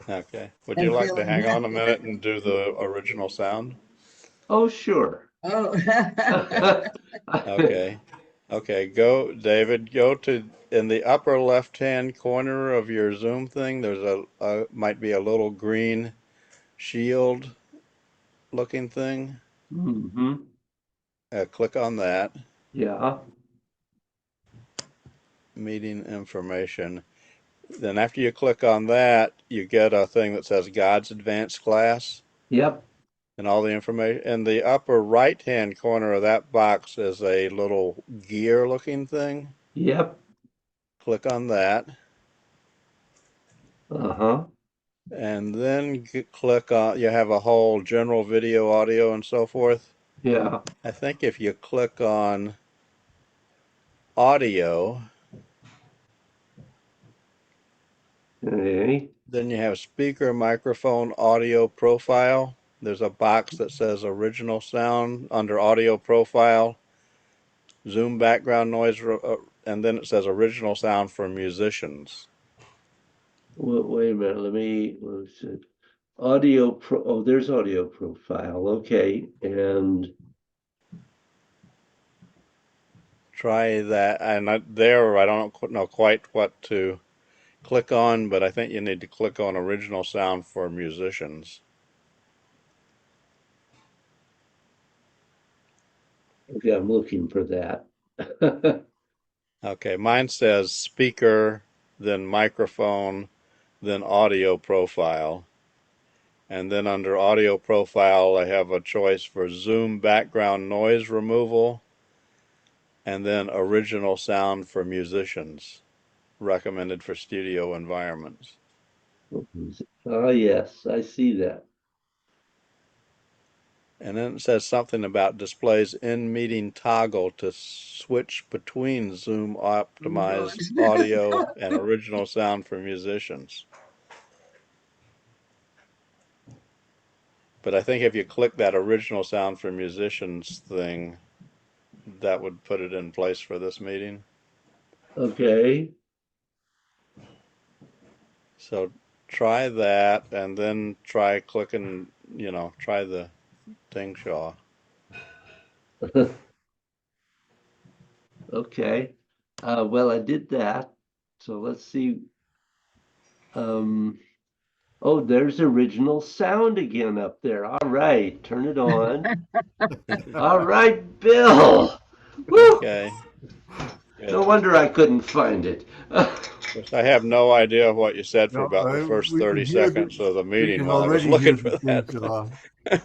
Okay. Would I'm you like to feeling hang that. on a minute and do the original sound? Oh, sure. Oh. Okay. Okay, David, go to, in the upper left-hand corner of your Zoom thing, there's might be a little green shield looking thing. Hmm. Click on that, Yeah. meeting information. Then after you click on that, you get a thing that says God's Advanced Class Yep. and all the information. In the upper right-hand corner of that box is a little gear looking thing. Yep. Click on that. Uh-huh. And then click on, you have a whole general video, audio, and so forth. Yeah. I think if you click on audio, Okay. then you have speaker, microphone, audio profile. There's a box that says original sound under audio profile, Zoom background noise, and then it says original sound for musicians. Wait a minute. Let me see. Oh, there's audio profile. Okay. And Try that. And I don't know quite what to click on, but I think you need to click on original sound for musicians. okay, I'm looking for that. Okay, mine says speaker, then microphone, then audio profile. And then under audio profile, I have a choice for Zoom background noise removal, and then original sound for musicians, recommended for studio environments. Oh, yes, I see that. And then it says something about displays in meeting toggle to switch between Zoom optimized audio and original sound for musicians. But I think if you click that original sound for musicians thing, that would put it in place for this meeting. Okay. So try that and then try clicking, try the Tingshaw. Okay. Well, I did that. So let's see. Oh, there's original sound again up there. All right, turn it on. All right, Bill. Woo! Okay. No wonder I couldn't find it. I have no idea what you said for No, about the first we 30 can hear seconds of the we meeting can while I was already hear looking for the that. things.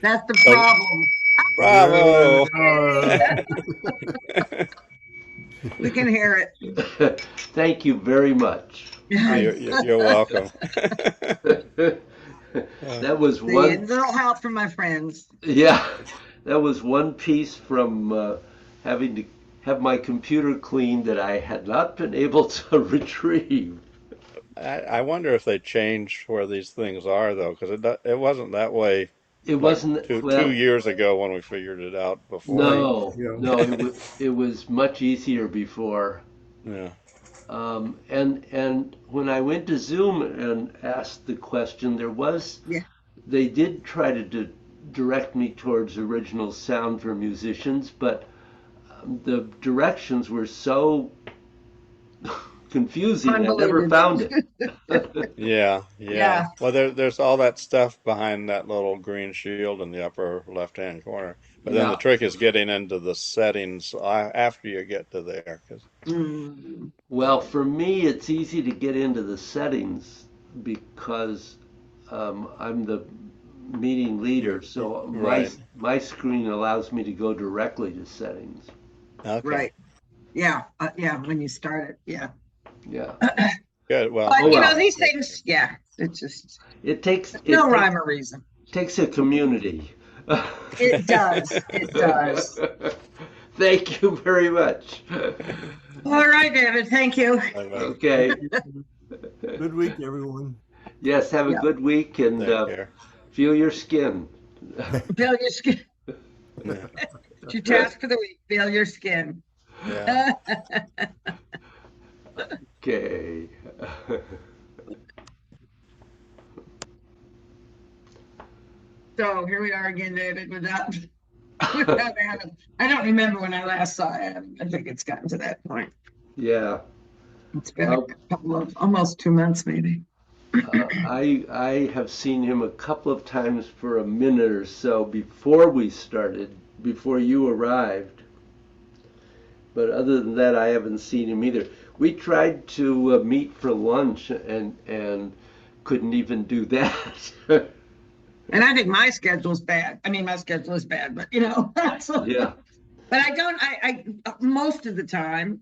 That's the So- problem. Bravo! We can hear it. Thank you very much. You're welcome. That was See, a one, little help from my friends. yeah, that was one piece from having to have my computer cleaned that I had not been able to retrieve. I wonder if they changed where these things are though, because it wasn't that way It like wasn't, two well, years ago when we figured it out before. Right, no, yeah. no, it was much easier before. Yeah. And when I went to Zoom and asked the question, Yeah. they did try to direct me towards original sound for musicians, but the directions were so confusing. I never Convoluted. found it. Yeah, Yeah. yeah. Well, there's all that stuff behind that little green shield in the upper left-hand corner. But then the Yeah. trick is getting into the settings after you get to there. 'Cause- Mm, Well, for me, it's easy to get into the settings because I'm the meeting leader, so Right. my screen allows me to go directly to settings. Okay. right. Yeah, yeah, when you start it, yeah. Yeah. Good. Well, But, Oh, you know, well. these things, yeah, it's just It takes no rhyme or reason. takes a community. It does, it does. Thank you very much. All right, David, thank you. Okay. Good week, everyone. Yes, have a Yeah. good week and Take care. feel your skin. Feel your skin. Yeah. It's your task for the week, feel your skin. Yeah. Okay. So here we are again, David, without Adam. I don't remember when I last saw Adam. I think it's gotten to that point. Yeah. It's been Well, a couple of, almost 2 months, maybe. I have seen him a couple of times for a minute or so before we started, before you arrived. But other than that, I haven't seen him either. We tried to meet for lunch and couldn't even do that. And I think my schedule's bad. I mean, my schedule is bad, but you know, Yeah. but I don't, I most of the time,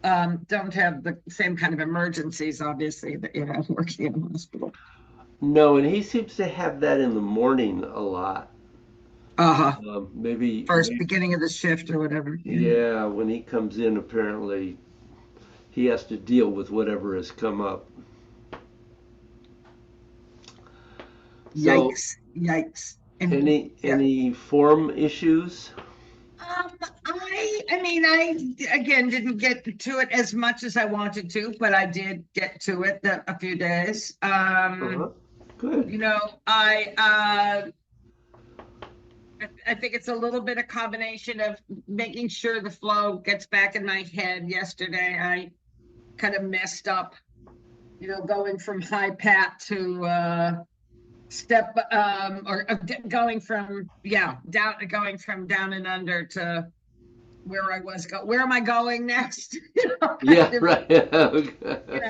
don't have the same kind of emergencies, obviously, that, you know, working in a hospital. No, and he seems to have that in the morning a lot. Uh-huh. Maybe, First beginning of the shift or whatever. yeah, when he comes in, apparently he has to deal with whatever has come up. So, Yikes, yikes. And any form issues? I mean, I again didn't get to it as much as I wanted to, but I did get to it a few days. Uh-huh. Good. You know, I think it's a little bit of combination of making sure the flow gets back in my head. Yesterday, I kind of messed up, you know, going from high pat to step or going from down and under to where I was where am I going next? You know, Yeah, right. you know,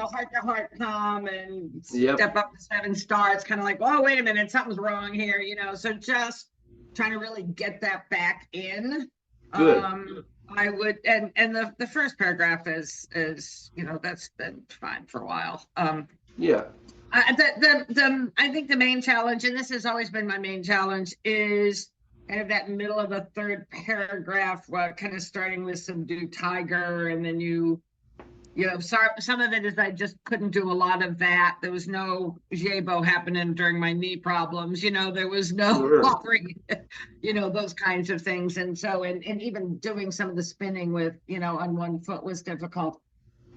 heart to heart calm and Yep. step up to 7 stars, kind of like, oh, wait a minute, something's wrong here, you know. So just trying to really get that back in. Good. I would, and the first paragraph is, you know, that's been fine for a while. Yeah. I think the main challenge, and this has always been my main challenge, is kind of that middle of the third paragraph, kind of starting with subdue tiger, and then you know, some of it is I just couldn't do a lot of that. There was no Jebo happening during my knee problems, you know, there was no Sure. offering, you know, those kinds of things. And so, and even doing some of the spinning with, you know, on one foot was difficult.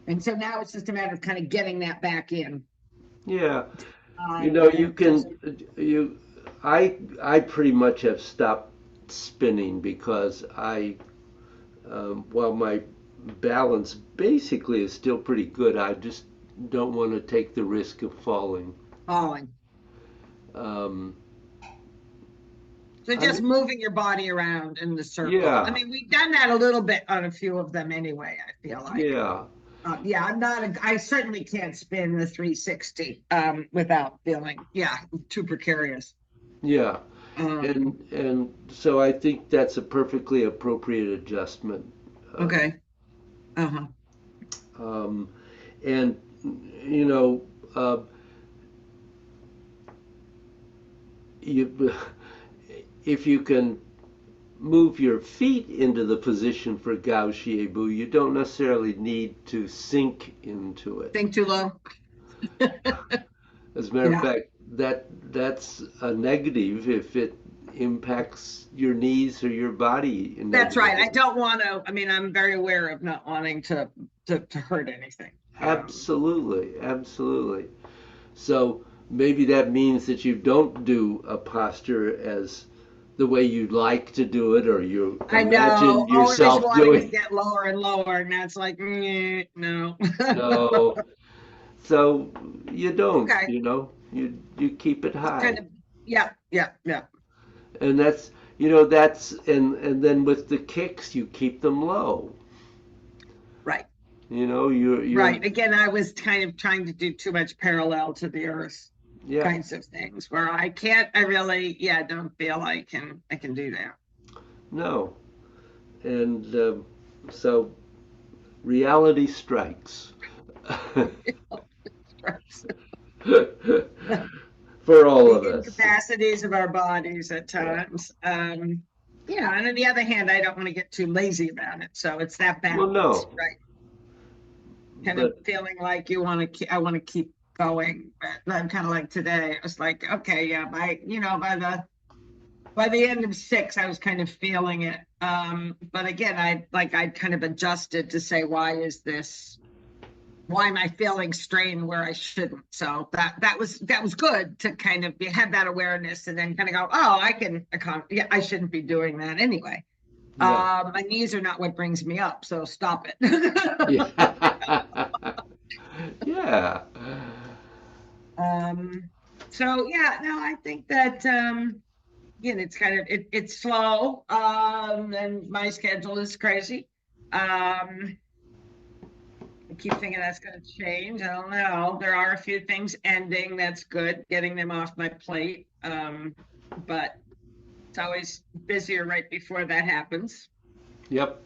And so now it's just a matter of kind of getting that back in. Yeah. You know, I pretty much have stopped spinning because while my balance basically is still pretty good, I just don't want to take the risk of falling. Falling. Um, So just moving your body around in the circle. Yeah. I mean, we've done that a little bit on a few of them anyway, I feel like. yeah. Yeah, I certainly can't spin the 360 without feeling, too precarious. Yeah. Um, And so I think that's a perfectly appropriate adjustment. okay. Uh-huh. And you know, if you can move your feet into the position for Gao Xiebo, you don't necessarily need to sink into it. Think too low. As a matter Yeah. of fact, that's a negative if it impacts your knees or your body. That's right. I negatively. don't want to, I mean, I'm very aware of not wanting to hurt anything. Absolutely, absolutely. So maybe that means that you don't do a posture as the way you'd like to do it, or you I imagine know, always yourself wanting to doing. get lower and lower, and that's like, no. No, so you don't, Okay, you keep it just kind high. of, yeah, yeah, yeah, And that's, and then with the kicks, you keep them low. right, You're, right. Again, I was kind of trying to do too much parallel to the earth yeah, kinds of things where I really, yeah, don't feel I can do that. no. And so reality strikes for all of The us. incapacities of our bodies at times. Yeah, and on the other hand, I don't want to get too lazy about it. So it's that Well, balance, no, right? Kind of but feeling like I want to keep going. But I'm kind of like today, I was like, okay, yeah, by the end of 6, I was kind of feeling it. But again, I'd kind of adjusted to say, why am I feeling strain where I shouldn't? So that was good to kind of have that awareness and then kind of go, oh, yeah, I shouldn't be doing that anyway. yeah, My knees are not what brings me up, so stop it. yeah, yeah, um, so yeah, no, I think that again, it's kind of it's slow. And my schedule is crazy. Um, I keep thinking that's going to change. I don't know. There are a few things ending. That's good, getting them off my plate. But it's always busier right before that happens. yep.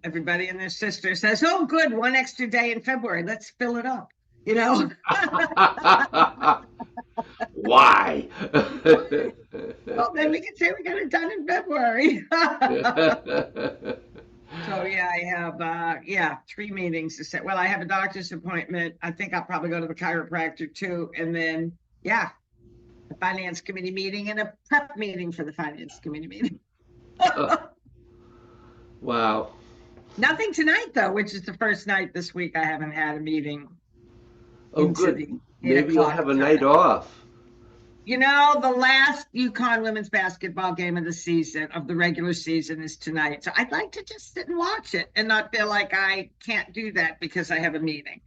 Everybody and their sister says, "Oh, good, one extra day in February. Let's fill it up." You know. Why? Well, then we can say we got it done in February. So yeah, I have 3 meetings to set. Well, I have a doctor's appointment. I think I'll probably go to the chiropractor too. And then the finance committee meeting and a prep meeting for the finance committee meeting. Wow. Nothing tonight though, which is the first night this week I haven't had a meeting Oh, into good. the 8 Maybe you'll o'clock have a time. night off. The last UConn women's basketball game of the regular season is tonight. So I'd like to just sit and watch it and not feel like I can't do that because I have a meeting.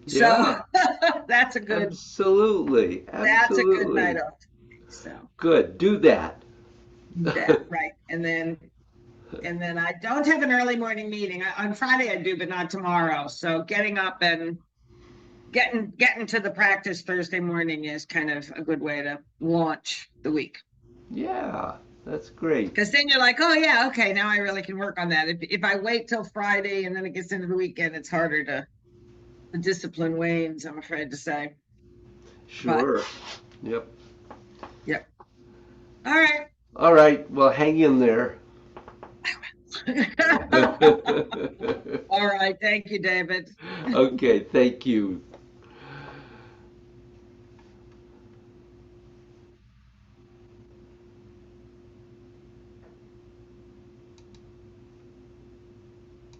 So Yeah, that's a good absolutely. night Absolutely. off. So Good. Do that. that right. And then I don't have an early morning meeting. On Friday I do, but not tomorrow. So getting up and getting to the practice Thursday morning is kind of a good way to launch the week. Yeah, that's great. Because then you're like, oh yeah, okay, now I really can work on that. If I wait till Friday and then it gets into the weekend, it's harder the discipline wanes, I'm afraid to say. But Sure. Yep. yep. All right. All right. Well, hang in there. All right. Thank you, David. Okay. Thank you.